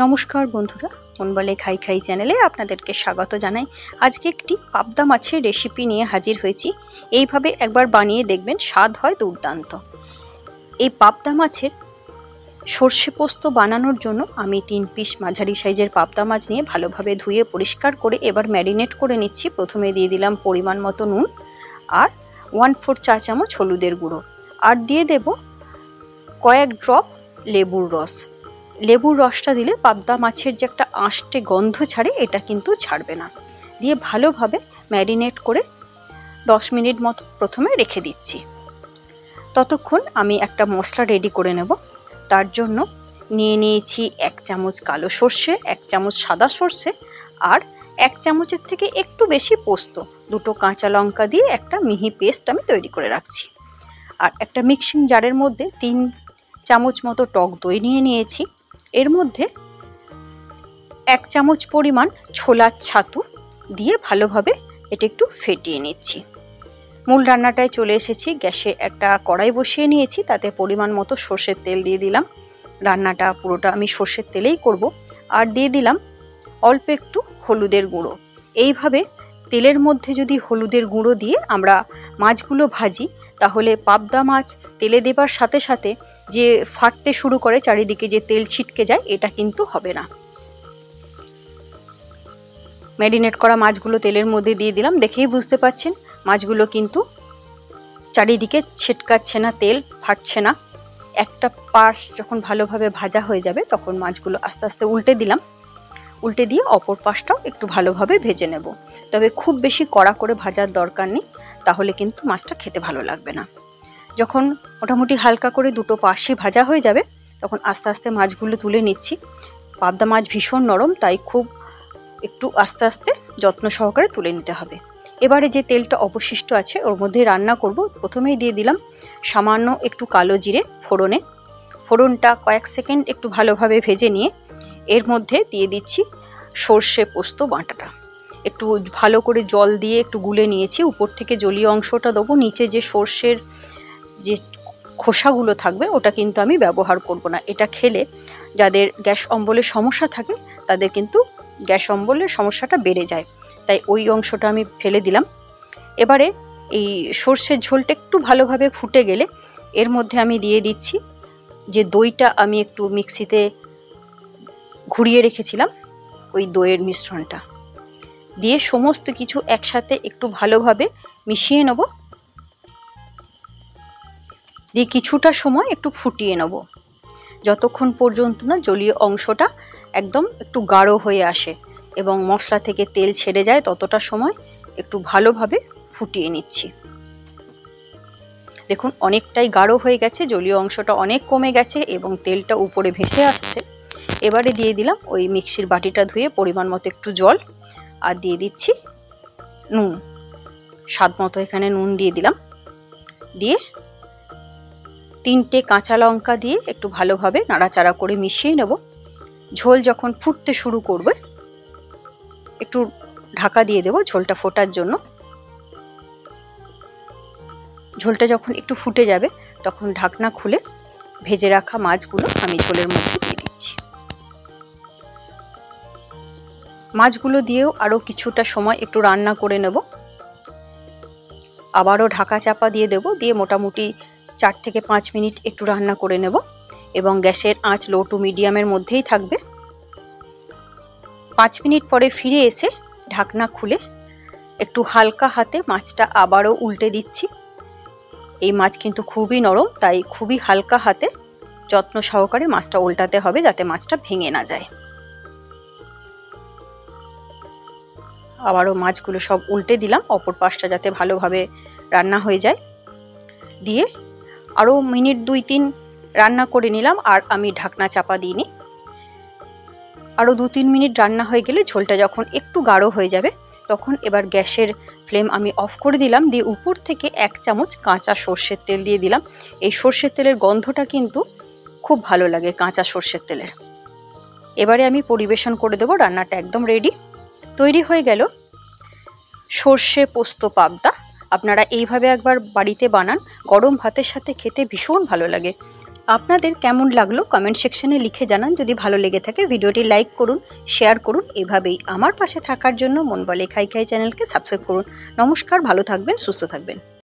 নমস্কার বন্ধুরা, মন বলে খাই খাই চ্যানেলে আপনাদেরকে স্বাগত জানাই। আজকে একটি পাবদা মাছের রেসিপি নিয়ে হাজির হয়েছি। এইভাবে একবার বানিয়ে দেখবেন, স্বাদ হয় দুর্দান্ত। এই পাবদা মাছের সর্ষে পোস্ত বানানোর জন্য আমি 3 পিস মাঝারি সাইজের পাবদা মাছ নিয়ে ভালোভাবে ধুয়ে পরিষ্কার করে এবার ম্যারিনেট করে নিচ্ছি। প্রথমে দিয়ে দিলাম পরিমাণ মতো নুন আর 1/4 চা চামচ হলুদের গুঁড়ো, আর দিয়ে দেব কয়েক ড্রপ লেবুর রস। লেবুর রসটা দিলে পাবদা মাছের যে একটা আঁশটে গন্ধ ছাড়ে, এটা কিন্তু ছাড়বে না। দিয়ে ভালোভাবে ম্যারিনেট করে 10 মিনিট মতো প্রথমে রেখে দিচ্ছি। ততক্ষণ আমি একটা মশলা রেডি করে নেব। তার জন্য নিয়ে নিয়েছি 1 চামচ কালো সর্ষে, 1 চামচ সাদা সর্ষে আর 1 চামচের থেকে একটু বেশি পোস্ত। 2টো কাঁচা লঙ্কা দিয়ে একটা মিহি পেস্ট আমি তৈরি করে রাখছি। আর একটা মিক্সিং জারের মধ্যে 3 চামচ মতো টক দই নিয়ে নিয়েছি। এর মধ্যে 1 চামচ পরিমাণ ছোলার ছাতু দিয়ে ভালোভাবে এটা একটু ফেটিয়ে নিচ্ছি। মূল রান্নাটায় চলে এসেছি। গ্যাসে একটা কড়াই বসিয়ে নিয়েছি, তাতে পরিমাণ মতো সর্ষের তেল দিয়ে দিলাম। রান্নাটা পুরোটা আমি সর্ষের তেলেই করব। আর দিয়ে দিলাম অল্প একটু হলুদের গুঁড়ো। এইভাবে তেলের মধ্যে যদি হলুদের গুঁড়ো দিয়ে আমরা মাছগুলো ভাজি, তাহলে পাবদা মাছ তেলে দেবার সাথে সাথে যে ফাটতে শুরু করে, চারিদিকে যে তেল ছিটকে যায়, এটা কিন্তু হবে না। ম্যারিনেট করা মাছগুলো তেলের মধ্যে দিয়ে দিলাম। দেখেই বুঝতে পাচ্ছেন মাছগুলো কিন্তু চারিদিকে ছিটকাচ্ছে না, তেল ফাটছে না। একটা পাশ যখন ভালোভাবে ভাজা হয়ে যাবে, তখন মাছগুলো আস্তে আস্তে উল্টে দিলাম। উল্টে দিয়ে অপর পাশটাও একটু ভালোভাবে ভেজে নেব। তবে খুব বেশি কড়া করে ভাজার দরকার নেই, তাহলে কিন্তু মাছটা খেতে ভালো লাগবে না। যখন মোটামুটি হালকা করে 2টো পাশই ভাজা হয়ে যাবে, তখন আস্তে আস্তে মাছগুলো তুলে নিচ্ছি। পাবদা মাছ ভীষণ নরম, তাই খুব একটু আস্তে আস্তে যত্ন সহকারে তুলে নিতে হবে। এবারে যে তেলটা অবশিষ্ট আছে, ওর মধ্যে রান্না করব। প্রথমেই দিয়ে দিলাম সামান্য একটু কালো জিরে ফোড়নে। ফোড়নটা কয়েক সেকেন্ড একটু ভালোভাবে ভেজে নিয়ে এর মধ্যে দিয়ে দিচ্ছি সর্ষে পোস্ত বাটাটা। একটু ভালো করে জল দিয়ে একটু গুলে নিয়েছি। উপর থেকে জলীয় অংশটা দেবো। নিচে যে সর্ষের যে খোসাগুলো থাকবে, ওটা কিন্তু আমি ব্যবহার করব না। এটা খেলে যাদের গ্যাস অম্বলের সমস্যা থাকে, তাদের কিন্তু গ্যাস অম্বলের সমস্যাটা বেড়ে যায়, তাই ওই অংশটা আমি ফেলে দিলাম। এবারে এই সর্ষের ঝোলটা একটু ভালোভাবে ফুটে গেলে এর মধ্যে আমি দিয়ে দিচ্ছি যে দইটা আমি একটু মিক্সিতে ঘুরিয়ে রেখেছিলাম, ওই দইয়ের মিশ্রণটা দিয়ে সমস্ত কিছু একসাথে একটু ভালোভাবে মিশিয়ে নেব। দিয়ে কিছুটা সময় একটু ফুটিয়ে নেব, যতক্ষণ পর্যন্ত না জলীয় অংশটা একদম একটু গাঢ় হয়ে আসে এবং মশলা থেকে তেল ছেড়ে যায়, ততটা সময় একটু ভালোভাবে ফুটিয়ে নিচ্ছি। দেখুন অনেকটাই গাঢ় হয়ে গেছে, জলীয় অংশটা অনেক কমে গেছে এবং তেলটা উপরে ভেসে আসছে। এবারে দিয়ে দিলাম ওই মিক্সির বাটিটা ধুয়ে পরিমাণ মতো একটু জল, আর দিয়ে দিচ্ছি নুন। স্বাদ মতো এখানে নুন দিয়ে দিলাম। দিয়ে 3টে কাঁচা লঙ্কা দিয়ে একটু ভালোভাবে নাড়াচাড়া করে মিশিয়ে নেব। ঝোল যখন ফুটতে শুরু করবে, একটু ঢাকা দিয়ে দেব ঝোলটা ফোটার জন্য। ঝোলটা যখন একটু ফুটে যাবে, তখন ঢাকনা খুলে ভেজে রাখা মাছগুলো আমি ঝোলের মধ্যে দিয়ে দিচ্ছি। মাছগুলো দিয়েও আরও কিছুটা সময় একটু রান্না করে নেব। আবারও ঢাকা চাপা দিয়ে দেব। দিয়ে মোটামুটি 4 থেকে 5 মিনিট একটু রান্না করে নেব এবং গ্যাসের আঁচ লো টু মিডিয়ামের মধ্যেই থাকবে। 5 মিনিট পরে ফিরে এসে ঢাকনা খুলে একটু হালকা হাতে মাছটা আবারও উল্টে দিচ্ছি। এই মাছ কিন্তু খুবই নরম, তাই খুবই হালকা হাতে যত্ন সহকারে মাছটা উল্টাতে হবে, যাতে মাছটা ভেঙে না যায়। আবারও মাছগুলো সব উল্টে দিলাম, অপর পাশটা যাতে ভালোভাবে রান্না হয়ে যায়। দিয়ে আরও মিনিট 2-3 রান্না করে নিলাম, আর আমি ঢাকনা চাপা দিইনি। আরও 2-3 মিনিট রান্না হয়ে গেলে ঝোলটা যখন একটু গাঢ় হয়ে যাবে, তখন এবার গ্যাসের ফ্লেম আমি অফ করে দিলাম। দিয়ে উপর থেকে 1 চামচ কাঁচা সর্ষের তেল দিয়ে দিলাম। এই সর্ষের তেলের গন্ধটা কিন্তু খুব ভালো লাগে কাঁচা সর্ষের তেলের। এবারে আমি পরিবেশন করে দেবো। রান্নাটা একদম রেডি, তৈরি হয়ে গেল সর্ষে পোস্ত পাবদা। আপনারা এইভাবে একবার বাড়িতে বানান, গরম ভাতের সাথে খেতে ভীষণ ভালো লাগে। আপনাদের কেমন লাগলো কমেন্ট সেকশনে লিখে জানান। যদি ভালো লেগে থাকে ভিডিওটি লাইক করুন, শেয়ার করুন। এভাবেই আমার পাশে থাকার জন্য মন বলে খাই খাই চ্যানেলকে সাবস্ক্রাইব করুন। নমস্কার, ভালো থাকবেন, সুস্থ থাকবেন।